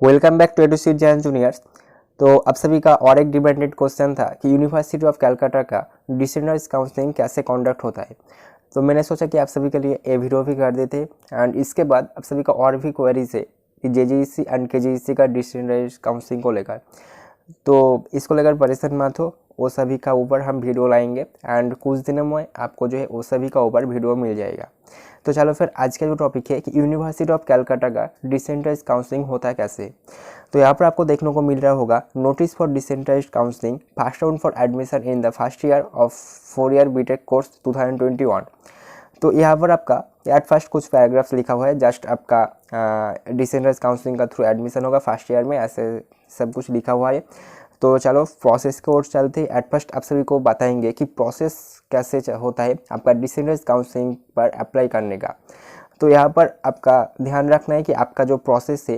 Welcome back to Eduseat Jain juniors. तो आप सभी का और एक डिपेंडेंट क्वेश्चन था कि यूनिवर्सिटी ऑफ कलकत्ता का डिसेंट्रलाइज काउंसलिंग कैसे कंडक्ट होता है। तो मैंने सोचा कि आप सभी के लिए ये वीडियो भी कर देते एंड इसके बाद आप सभी का और भी क्वेरीज है कि जेजीईसी एंड केजीईसी का डिसेंट्रलाइज काउंसलिंग को लेकर। तो इसको लेकर परेशान मत हो, वो सभी का ऊपर हम वीडियो लाएंगे एंड कुछ दिनों में आपको जो है वो सभी का ऊपर वीडियो मिल जाएगा। तो चलो फिर आज का जो टॉपिक है कि यूनिवर्सिटी ऑफ कलकत्ता का डिसेंट्रलाइज काउंसलिंग होता है कैसे। तो यहाँ पर आपको देखने को मिल रहा होगा notice for decentralise counselling first round for admission in the first year of 4 year BTech course 2021। तो यहाँ पर आपका एट फर्स्ट कुछ पैराग्राफ्स लिखा हुआ है, जस्ट आपका डिसेंट्रलाइज काउंसलिंग का थ्रू एडमिशन होगा फर्स्ट ईयर में, ऐसे सब कुछ लिखा हुआ है। तो चलो प्रोसेस की ओर चलते। एट फर्स्ट आप सभी को बताएंगे कि प्रोसेस कैसे होता है आपका डिसेंट्रलाइज काउंसलिंग पर अप्लाई करने का। तो यहाँ पर आपका ध्यान रखना है कि आपका जो प्रोसेस है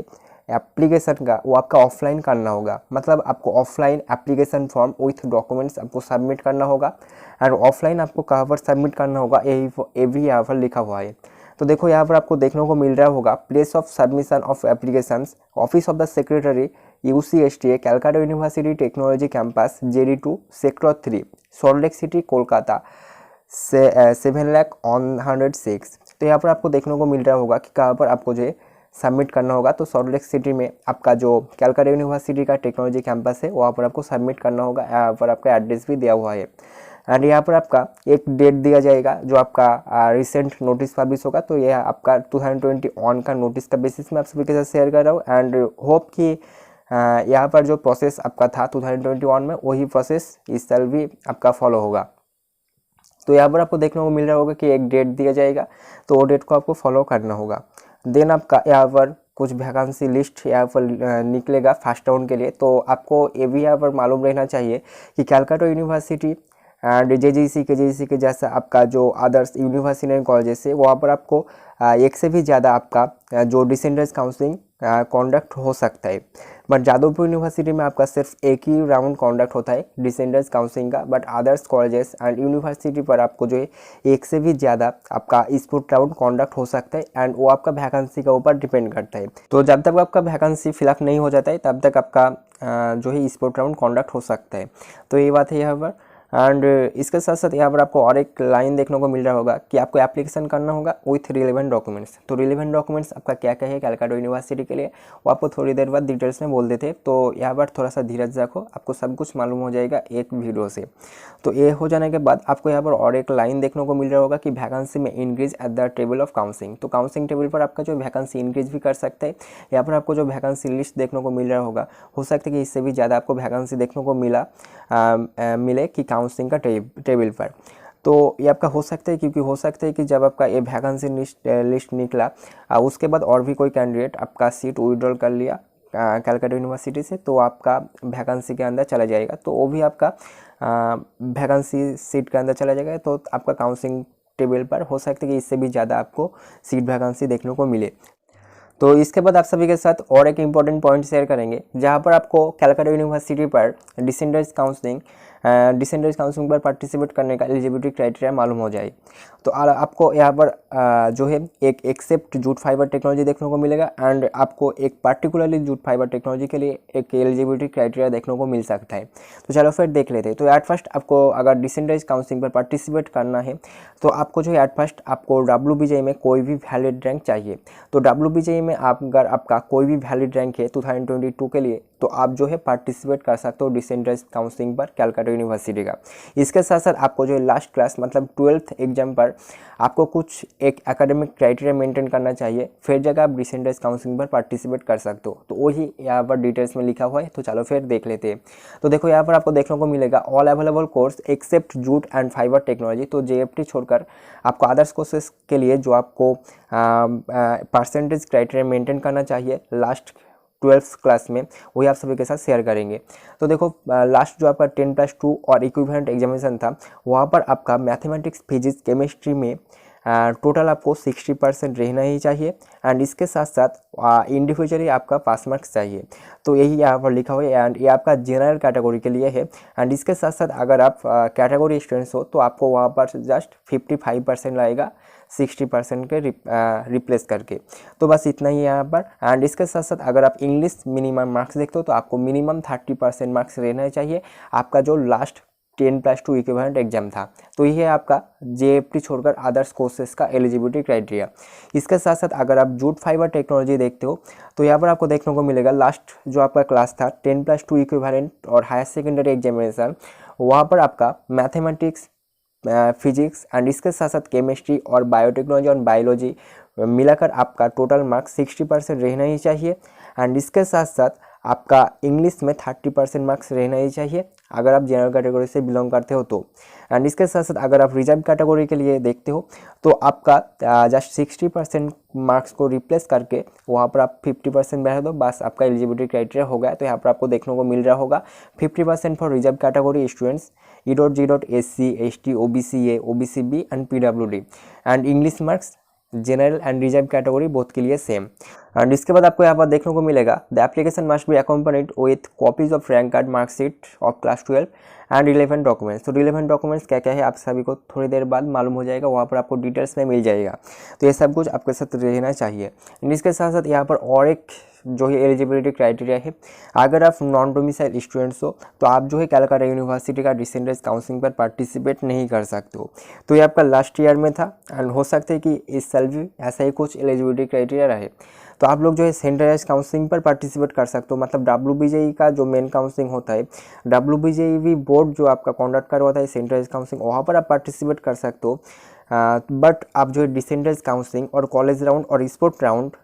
एप्लीकेशन का वो आपका ऑफलाइन करना होगा, मतलब आपको offline application form with documents आपको सबमिट करना होगा। एंड ऑफलाइन आपको कहाँ पर सबमिट करना होगा ये भी यहाँ पर लिखा हुआ है। तो देखो यहाँ पर आपको देखने को मिल रहा होगा place of submission of applications office of the secretary UCSTA Calcutta university technology campus JD2 sector 3 salt lake city Kolkata 7,106। तो यहाँ पर आपको देखने को मिल रहा होगा कि कहाँ पर आपको जो है सबमिट करना होगा। तो सॉल्ट लेक सिटी में आपका जो कलकत्ता यूनिवर्सिटी का टेक्नोलॉजी कैंपस है वहाँ पर आपको सबमिट करना होगा। यहाँ पर आपका एड्रेस भी दिया हुआ है एंड यहाँ पर आपका एक डेट दिया जाएगा जो आपका रिसेंट नोटिस पब्लिश होगा। तो यह आपका 2021 का नोटिस का बेसिस में आप सभी के साथ शेयर कर रहा हूँ एंड होप कि यहाँ पर जो प्रोसेस आपका था 2021 में वही प्रोसेस इस साल भी आपका फॉलो होगा। तो यहाँ पर आपको देखने को मिल रहा होगा कि एक डेट दिया जाएगा, तो वो डेट को आपको फॉलो करना होगा। देन आपका यहाँ पर कुछ वैकेंसी लिस्ट यहाँ पर निकलेगा फर्स्ट राउंड के लिए। तो आपको ये भी यहाँ पर मालूम रहना चाहिए कि Calcutta university and JGC KGC के जैसा आपका जो अदर्स यूनिवर्सिटी एंड कॉलेजेस है वहाँ पर आपको एक से भी ज़्यादा आपका जो डिसेंट्रलाइज काउंसलिंग कॉन्डक्ट हो सकता है। बट जादवपुर यूनिवर्सिटी में आपका सिर्फ एक ही राउंड कॉन्डक्ट होता है डिसेंट्रलाइज काउंसलिंग का। But others colleges and university पर आपको जो है एक से भी ज़्यादा आपका स्पोर्ट राउंड कॉन्डक्ट हो सकता है एंड वो आपका वैकेंसी के ऊपर डिपेंड करता है। तो जब तक आपका वैकेंसी फिलअप नहीं हो जाता है तब तक आपका जो है स्पोर्ट राउंड कॉन्डक्ट हो सकता है। तो ये बात है यहाँ पर। एंड इसके साथ साथ यहाँ पर आपको और एक लाइन देखने को मिल रहा होगा कि आपको एप्लीकेशन करना होगा विथ रिलेवेंट डॉक्यूमेंट्स। तो रिलेवेंट डॉक्यूमेंट्स आपका क्या क्या है कलकत्ता यूनिवर्सिटी के लिए वो आपको थोड़ी देर बाद डिटेल्स में बोल देते। तो यहाँ पर थोड़ा सा धीरज रखो, आपको सब कुछ मालूम हो जाएगा एक वीडियो से। तो ये हो जाने के बाद आपको यहाँ पर और एक लाइन देखने को मिल रहा होगा कि वैकेंसी में increase at the table of counselling. तो काउंसलिंग टेबल पर आपका जो वैकेंसी इंक्रीज भी कर सकते हैं। यहाँ पर आपको जो वैकेंसी लिस्ट देखने को मिल रहा होगा हो सकता है कि इससे भी ज़्यादा आपको वैकेंसी देखने को मिले कि काउंसलिंग का टेबल पर। तो ये आपका हो सकता है, क्योंकि हो सकता है कि जब आपका ये वैकेंसी लिस्ट निकला उसके बाद और भी कोई कैंडिडेट आपका सीट विड्रॉल कर लिया कलकत्ता यूनिवर्सिटी से, तो आपका वैकेंसी के अंदर चला जाएगा। तो वो भी आपका वैकेंसी सीट के अंदर चला जाएगा। तो आपका काउंसलिंग टेबल पर हो सकता है कि इससे भी ज़्यादा आपको सीट वैकेंसी देखने को मिले। तो इसके बाद आप सभी के साथ और एक इम्पॉर्टेंट पॉइंट शेयर करेंगे जहाँ पर आपको कलकत्ता यूनिवर्सिटी पर डिसेंट्रलाइज काउंसलिंग पर पार्टिसिपेट करने का एलिजिबिलिटी क्राइटेरिया मालूम हो जाए। तो आपको यहाँ पर जो है एक एक्सेप्ट जूट फाइबर टेक्नोलॉजी देखने को मिलेगा एंड आपको एक पार्टिकुलरली जूट फाइबर टेक्नोलॉजी के लिए एक एलिजिबिलिटी क्राइटेरिया देखने को मिल सकता है। तो चलो फिर देख लेते हैं। तो एट फर्स्ट आपको अगर डिसेंट्रलाइज काउंसलिंग पर पार्टिसिपेट करना है तो आपको जो है एट फर्स्ट आपको WBJE में कोई भी वैलिड रैंक चाहिए। तो WBJE में अगर आपका कोई भी वैलिड रैंक है 2022 के लिए तो आप जो है पार्टिसिपेट कर सकते हो डिसेंट्रलाइज काउंसलिंग पर कलकत्ता यूनिवर्सिटी का। इसके साथ साथ आपको जो है लास्ट क्लास मतलब 12th एग्जाम पर आपको कुछ एक एकेडमिक क्राइटेरिया मेंटेन करना चाहिए, फिर जगह आप डिसेंट्रलाइज काउंसलिंग पर पार्टिसिपेट कर सकते हो। तो वही यहाँ पर डिटेल्स में लिखा हुआ है। तो चलो फिर देख लेते हैं। तो देखो यहाँ पर आपको देखने को मिलेगा all available course except jute and fibre technology. तो JFT छोड़कर आपको अदर्स कोर्सेस के लिए जो आपको परसेंटेज क्राइटेरिया मेंटेन करना चाहिए लास्ट 12th क्लास में वही आप सभी के साथ शेयर करेंगे। तो देखो लास्ट जो आपका 10+2 और इक्विवेलेंट एग्जामिनेशन था वहाँ पर आपका मैथमेटिक्स फिजिक्स केमिस्ट्री में टोटल आपको 60% रहना ही चाहिए एंड इसके साथ साथ इंडिविजुअली आपका पास मार्क्स चाहिए। तो यही यहाँ पर लिखा हुआ है एंड ये आपका जनरल कैटेगरी के लिए है। एंड इसके साथ साथ अगर आप कैटेगरी स्टूडेंट्स हो तो आपको वहाँ पर जस्ट 55% लगेगा 60% के रिप्लेस करके। तो बस इतना ही यहाँ पर। एंड इसके साथ साथ अगर आप इंग्लिश मिनिमम मार्क्स देखते हो तो आपको मिनिमम 30% मार्क्स रहना चाहिए आपका जो लास्ट 10+2 इक्विवेलेंट एग्जाम था। तो ये है आपका जेएफटी छोड़कर अदर्स कोर्सेज का एलिजिबिलिटी क्राइटेरिया। इसके साथ साथ अगर आप जूट फाइबर टेक्नोलॉजी देखते हो तो यहाँ पर आपको देखने को मिलेगा लास्ट जो आपका क्लास था 10+2 इक्विवेलेंट और हायर सेकेंडरी एग्जामिनेशन, वहाँ पर आपका मैथमेटिक्स, फिजिक्स एंड इसके साथ साथ केमिस्ट्री और बायोटेक्नोलॉजी और बायोलॉजी मिलाकर आपका टोटल मार्क्स 60% रहना ही चाहिए। एंड इसके साथ साथ आपका इंग्लिश में 30% मार्क्स रहना ही चाहिए अगर आप जनरल कैटेगरी से बिलोंग करते हो तो। एंड इसके साथ साथ अगर आप रिजर्व कैटेगरी के लिए देखते हो तो आपका जस्ट 60% मार्क्स को रिप्लेस करके वहाँ पर आप 50% बैठा दो, बस आपका एलिजिबिलिटी क्राइटेरिया हो गया। तो यहाँ पर आपको देखने को मिल रहा होगा 50% for reserve category students E.G.SC, ST, OBC A, OBC B and PWD। And English marks general and reserve category both के लिए सेम। एंड इसके बाद आपको यहाँ पर देखने को मिलेगा the application must be accompanied with copies of rank card, marksheet of class 12 and relevant documents. तो रिलेवेंट डॉक्यूमेंट्स क्या क्या है आप सभी को थोड़ी देर बाद मालूम हो जाएगा, वहाँ पर आपको डिटेल्स में मिल जाएगा। तो ये सब कुछ आपके साथ रहना चाहिए। इसके साथ साथ यहाँ पर और एक जो है एलिजिबिलिटी क्राइटेरिया है, अगर आप नॉन डोमिसाइल स्टूडेंट्स हो तो आप जो है कलकत्ता यूनिवर्सिटी का डिसेंट्रलाइज्ड काउंसलिंग पर पार्टिसिपेट नहीं कर सकते हो। तो ये आपका लास्ट ईयर में था एंड हो सकता है कि इस साल भी ऐसा ही कुछ एलिजिबिलिटी क्राइटेरिया रहे। तो आप लोग जो है सेंट्रलाइज्ड काउंसलिंग पर पार्टिसिपेट कर सकते हो, मतलब WBJE का जो मेन काउंसलिंग होता है, WBJE बोर्ड जो आपका कंडक्ट करवाता है सेंट्रलाइज्ड काउंसलिंग, वहाँ पर आप पार्टिसिपेट कर सकते हो। बट आप जो है डिसेंट्रलाइज्ड काउंसलिंग और कॉलेज राउंड और स्पोर्ट राउंड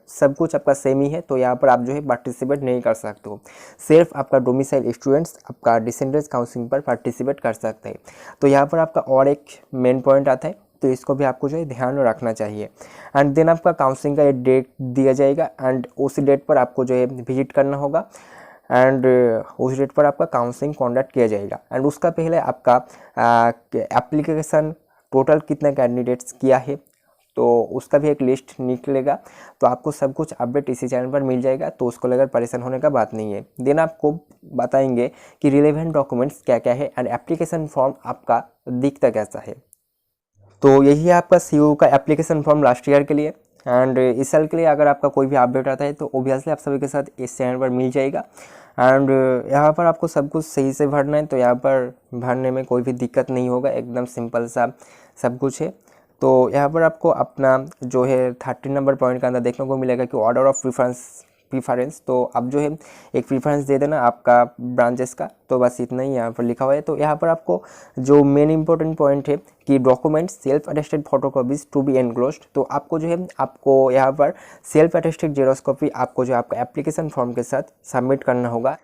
सब कुछ आपका सेम ही है, तो यहाँ पर आप जो है पार्टिसिपेट नहीं कर सकते हो। सिर्फ आपका डोमिसाइल स्टूडेंट्स आपका डिसेंट्रलाइज्ड काउंसलिंग पर पार्टिसिपेट कर सकते हैं। तो यहाँ पर आपका और एक मेन पॉइंट आता है, तो इसको भी आपको जो है ध्यान रखना चाहिए। एंड देन आपका काउंसलिंग का एक डेट दिया जाएगा एंड उस डेट पर आपको जो है विजिट करना होगा एंड उस डेट पर आपका काउंसलिंग कॉन्डक्ट किया जाएगा। एंड उसका पहले आपका एप्लीकेशन टोटल कितने कैंडिडेट्स किया है तो उसका भी एक लिस्ट निकलेगा। तो आपको सब कुछ अपडेट इसी चैनल पर मिल जाएगा, तो उसको लेकर परेशान होने का बात नहीं है। देन आपको बताएंगे कि रिलेवेंट डॉक्यूमेंट्स क्या क्या है एंड एप्लीकेशन फॉर्म आपका दिखता कैसा है। तो यही है आपका CU का एप्लीकेशन फॉर्म लास्ट ईयर के लिए। एंड इस साल के लिए अगर आपका कोई भी अपडेट आता है तो ओबियसली आप सभी के साथ इस चैनल पर मिल जाएगा। एंड यहाँ पर आपको सब कुछ सही से भरना है, तो यहाँ पर भरने में कोई भी दिक्कत नहीं होगा, एकदम सिंपल सा सब कुछ है। तो यहाँ पर आपको अपना जो है 30 नंबर पॉइंट के अंदर देखने को मिलेगा कि ऑर्डर ऑफ प्रीफरेंस। तो आप जो है एक प्रीफरेंस दे देना आपका ब्रांचेस का, तो बस इतना ही यहाँ पर लिखा हुआ है। तो यहाँ पर आपको जो मेन इंपॉर्टेंट पॉइंट है कि documents self attested photocopies to be enclosed. तो आपको जो है आपको यहाँ पर सेल्फ अटेस्टेड जेरॉक्स कॉपी आपको जो आपका एप्लीकेशन फॉर्म के साथ सबमिट करना होगा।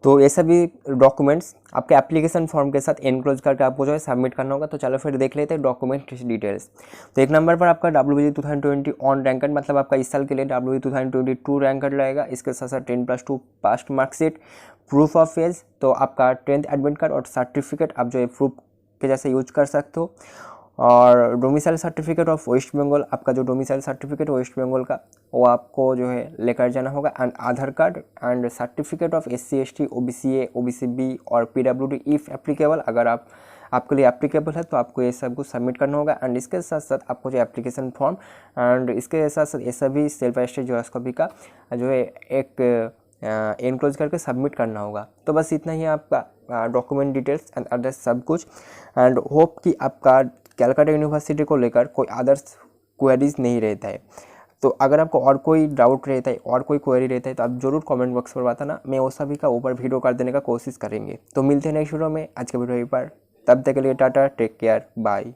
तो ये सभी डॉक्यूमेंट्स आपके एप्लीकेशन फॉर्म के साथ एनक्लोज करके आपको जो है सबमिट करना होगा। तो चलो फिर देख लेते हैं डॉक्यूमेंट डिटेल्स। तो एक नंबर पर आपका WBJE 2020 ऑन रैंकड, मतलब आपका इस साल के लिए WBJE 2022 रैंकड रहेगा। इसके साथ साथ 10+2 past marksheet, proof of age, तो आपका 10th एडमिट कार्ड और सर्टिफिकेट आप जो है प्रूफ के जैसे यूज कर सकते हो। और domicile certificate of West Bengal, आपका जो डोमिसाइल सर्टिफिकेट वेस्ट बंगाल का वो आपको जो है लेकर जाना होगा। And Aadhaar card and certificate of SC ST OBC A OBC B और PWD इफ़ एप्लीकेबल, अगर आपके लिए एप्लीकेबल है तो आपको ये सब कुछ सबमिट करना होगा। एंड इसके साथ साथ आपको जो एप्लीकेशन फॉर्म एंड इसके साथ साथ ये सभी सेल्फ अटेस्टेड जेरॉक्स कॉपी का जो है एक एनक्लोज करके सबमिट करना होगा। तो बस इतना ही आपका डॉक्यूमेंट डिटेल्स एंड अदर्स सब कुछ। एंड होप कि आपका कलकत्ता यूनिवर्सिटी को लेकर कोई अदर्स क्वेरीज नहीं रहता है। तो अगर आपको और कोई डाउट रहता है और कोई क्वेरी रहता है तो आप जरूर कमेंट बॉक्स पर बताना, मैं वो सभी का ऊपर वीडियो कर देने का कोशिश करेंगे। तो मिलते हैं नेक्स्ट वीडियो में, आज के वीडियो पर, तब तक के लिए टाटा, टेक केयर, बाय।